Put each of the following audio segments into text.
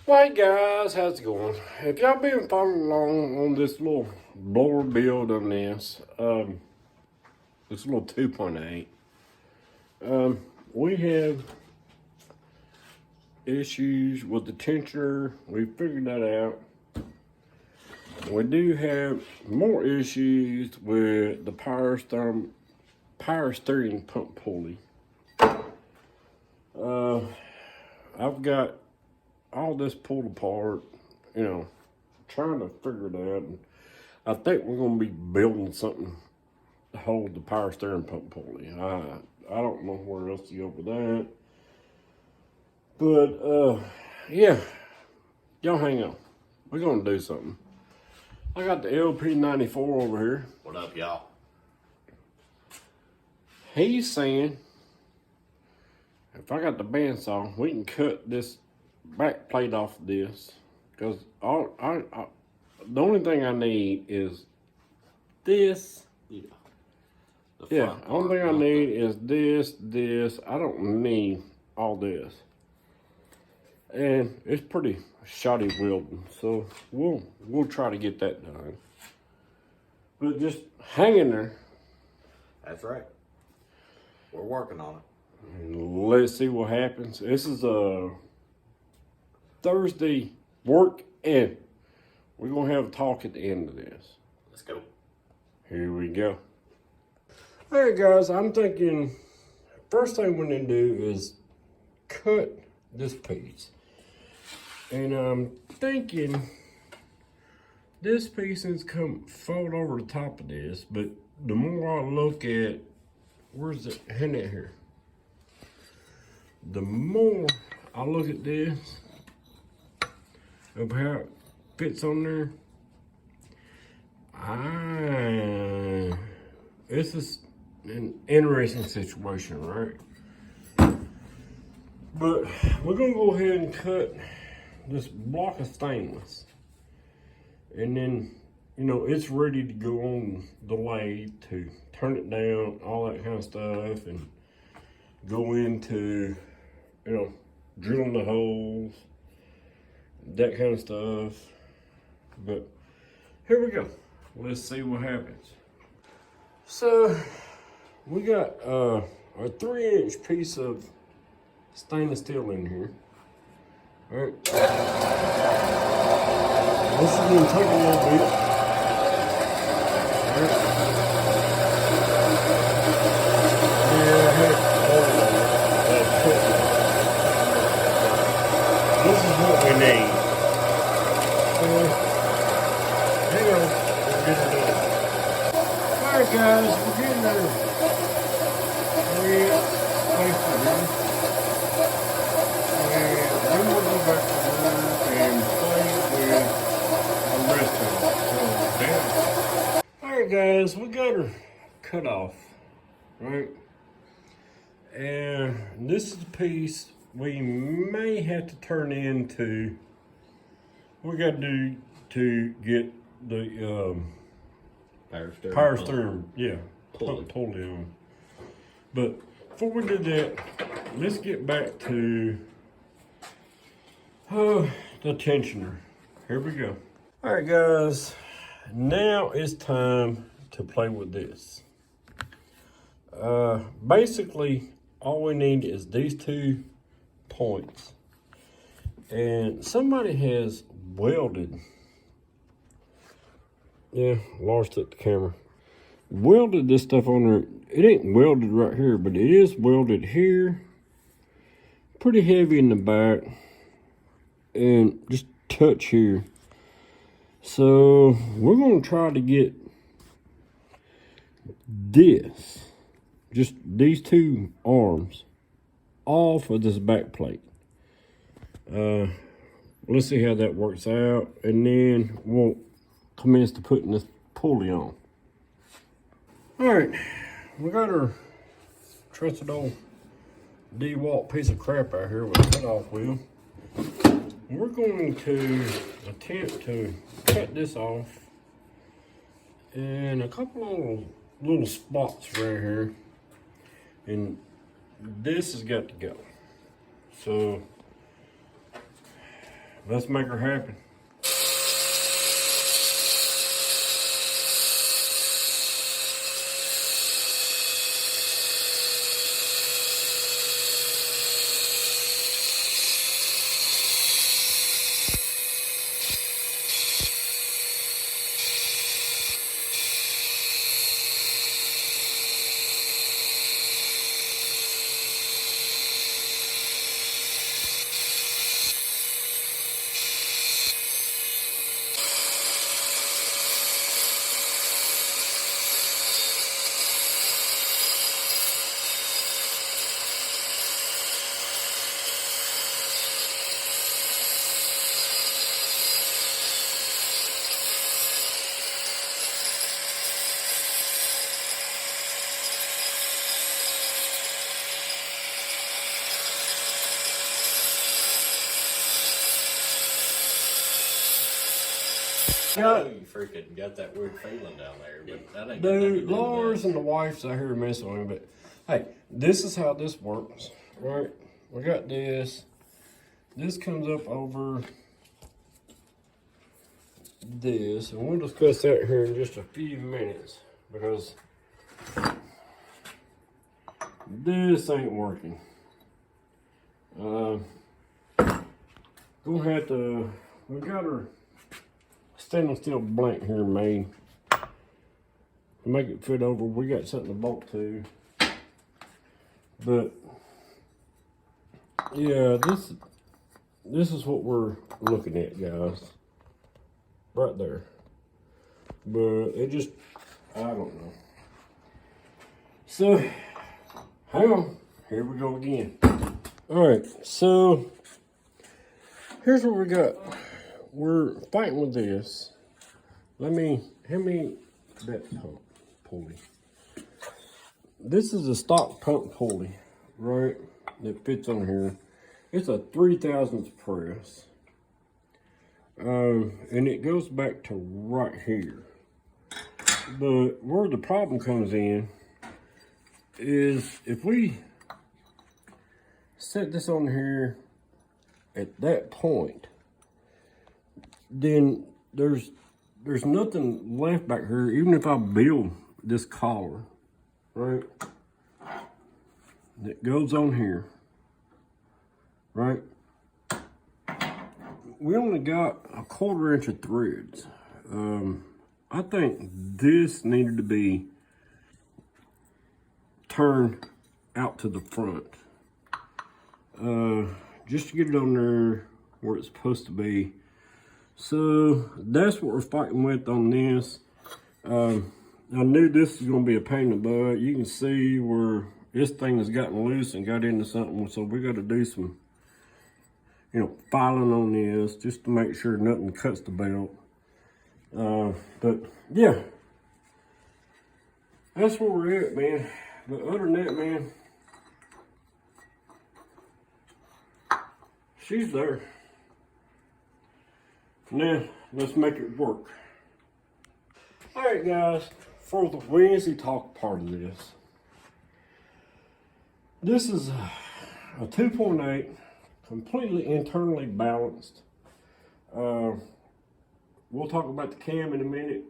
Well, hey guys, how's it going? If y'all been following along on this little blower build on this little 2.8, we have issues with the tensioner. We figured that out. We do have more issues with the power steering pump pulley. I've got all this pulled apart, trying to figure it out. And I think we're going to be building something to hold the power steering pump pulley. I don't know where else to go with that. But, yeah, y'all hang on. We're going to do something. I got the LP94 over here. What up, y'all? He's saying if I got the bandsaw, we can cut this back plate off of this, because the only thing I need is this. Yeah, the only thing I need is this. I don't need all this. And it's pretty shoddy welding, so we'll try to get that done. But just hang in there. That's right. We're working on it. And let's see what happens. This is a Thursday work, and we're gonna have a talk at the end of this. Let's go. Here we go. All right, guys, I'm thinking first thing we need to do is cut this piece. And I'm thinking this piece needs to come fold over the top of this, but the more I look at, where's it headed here? The more I look at this, of how it fits on there, this is an interesting situation, right? But we're gonna go ahead and cut this block of stainless, and then it's ready to go on the lathe to turn it down, all that kind of stuff, and go into drilling the holes, that kind of stuff. But here we go. Let's see what happens. So we got a 3-inch piece of stainless steel in here. All right. This is gonna take a little bit. All right. This is what we need. Hang on, we'll get it done. Alright guys, we're getting there. And then we'll go back to work and play with the rest of it. Alright guys, we got her cut off, right? And this is the piece we may have to turn into. We got to do to get the power steering, yeah, pulley on. But before we do that, let's get back to the tensioner. Here we go. All right, guys. Now it's time to play with this. Basically, all we need is these 2 points, and somebody has welded. Yeah, Lars took the camera. Welded this stuff on there. It ain't welded right here, but it is welded here. Pretty heavy in the back, and just touch here. So we're gonna try to get this, just these 2 arms, off of this back plate. Let's see how that works out, and then we'll commence to putting this pulley on. All right, we got our trusted old DeWalt piece of crap out here with a cutoff wheel. We're going to attempt to cut this off in a couple of little spots right here, and this has got to go. So let's make her happen. I know you freaking got that weird feeling down there, but that ain't got nothing to Dude, do with Lars that. and the wife's out here messing with me, but hey, this is how this works, right? We got this. This comes up over this, and we'll discuss that here in just a few minutes because this ain't working. Gonna have to, we got our stainless steel blank here made to make it fit over. We got something to bolt to, but yeah, this is what we're looking at, guys, right there. But it just, I don't know. So hang on, here we go again. All right, so here's what we got. We're fighting with this. Hand me that pump pulley. This is a stock pump pulley, right? That fits on here. It's a 3/1000 press. And it goes back to right here. But where the problem comes in is if we set this on here at that point, then there's nothing left back here, even if I build this collar, right? That goes on here, right? We only got a 1/4 inch of threads. I think this needed to be turned out to the front. Just to get it on there where it's supposed to be. So that's what we're fighting with on this. I knew this was gonna be a pain in the butt. You can see where this thing has gotten loose and got into something. So we gotta do some, filing on this just to make sure nothing cuts the belt. But yeah, that's where we're at, man. But other than that, man, she's there. Now, let's make it work. All right, guys, for the Wednesday talk part of this. This is a 2.8, completely internally balanced. We'll talk about the cam in a minute,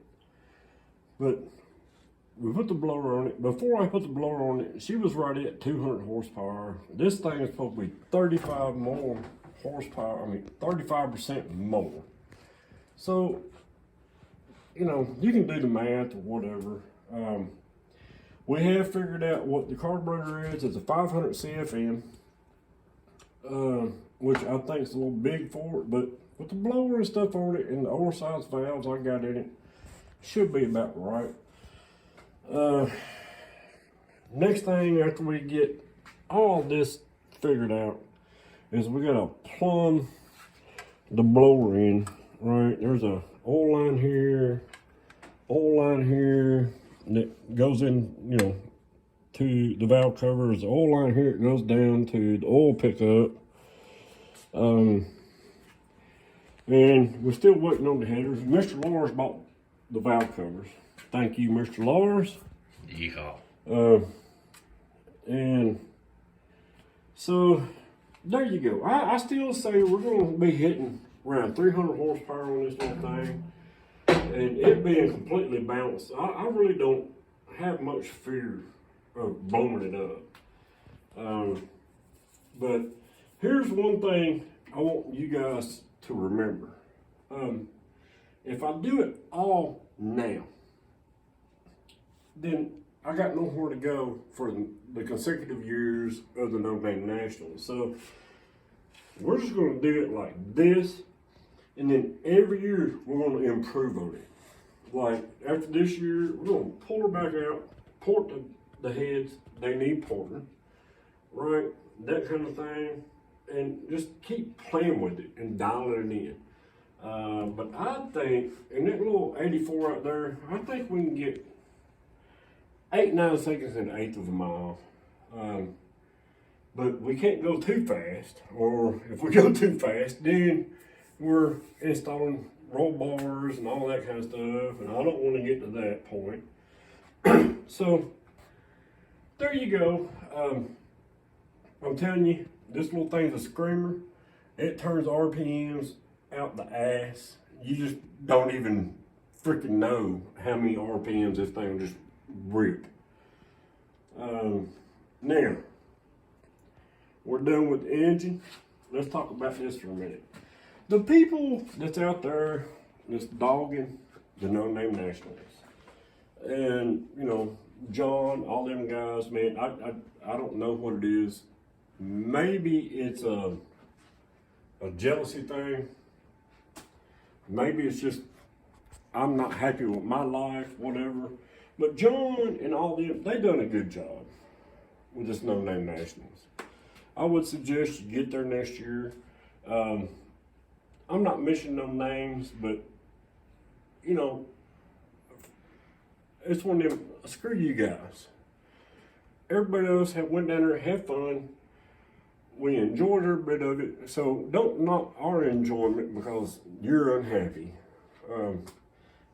but we put the blower on it. Before I put the blower on it, she was right at 200 horsepower. This thing is supposed to be 35 more horsepower, 35% more. So, you can do the math or whatever. We have figured out what the carburetor is. It's a 500 CFM, which I think is a little big for it, but with the blower and stuff on it and the oversized valves I got in it, should be about right. Next thing after we get all this figured out is we gotta plumb the blower in, right? There's a oil line here that goes in, to the valve cover. There's an oil line here, it goes down to the oil pickup. And we're still waiting on the headers. Mr. Lars bought the valve covers. Thank you, Mr. Lars. Yeehaw. And so there you go. I still say we're around 300 horsepower on this little thing, and it being completely balanced, I really don't have much fear of blowing it up. But here's one thing I want you guys to remember. If I do it all now, then I got nowhere to go for the consecutive years of the No Name Nationals. So we're just going to do it like this, and then every year we're going to improve on it. Like after this year, we're going to pull her back out, port the heads, they need porting, right? That kind of thing, and just keep playing with it and dialing it in. But I think, in that little 84 out there, I think we can get 8-9 seconds in an eighth of a mile. But we can't go too fast, or if we go too fast, then we're installing roll bars and all that kind of stuff, and I don't want to get to that point. So, there you go. I'm telling you, this little thing's a screamer. It turns RPMs out the ass. You just don't even freaking know how many RPMs this thing will just rip. Now, we're done with the engine. Let's talk about this for a minute. The people that's out there that's dogging the No Name Nationals, and you know, John, all them guys, man, I don't know what it is. Maybe it's a jealousy thing. Maybe it's just I'm not happy with my life, whatever. But John and all them, they done a good job with this No Name Nationals. I would suggest you get there next year. I'm not mentioning no names, but you know, it's one of them, screw you guys. Everybody else went down there, had fun. We enjoyed every bit of it. So don't knock our enjoyment because you're unhappy.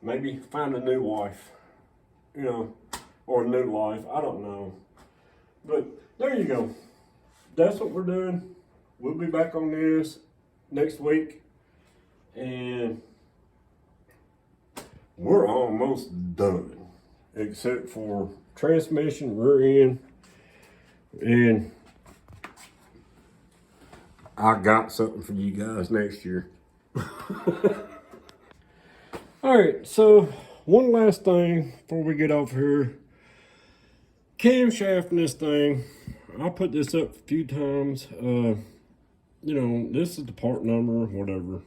Maybe find a new wife, you know, or a new life. I don't know. But there you go. That's what we're doing. We'll be back on this next week. And we're almost done. Except for transmission, rear end, and I got something for you guys next year. All right, so one last thing before we get off here. Camshaft in this thing, I put this up a few times. You know, this is the part number, whatever.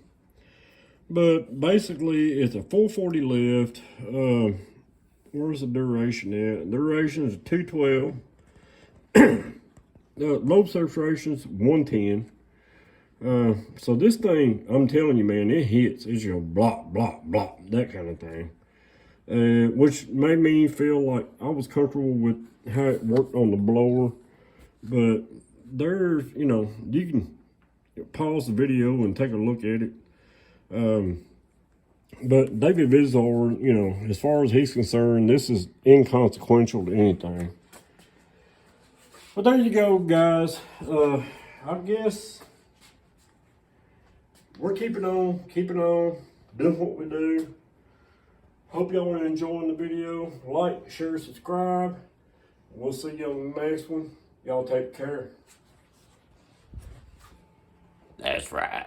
But basically, it's a 440 lift. Where's the duration at? Duration is 212. Load surface ratio is 110. So this thing, I'm telling you, man, it hits. It's your blop, blop, blop, that kind of thing. Which made me feel like I was comfortable with how it worked on the blower. But there's, you know, you can pause the video and take a look at it. But David Vizor, you know, as far as he's concerned, this is inconsequential to anything. But there you go, guys. I guess we're keeping on, doing what we do. Hope y'all are enjoying the video. Like, share, subscribe. We'll see you on the next one. Y'all take care. That's right.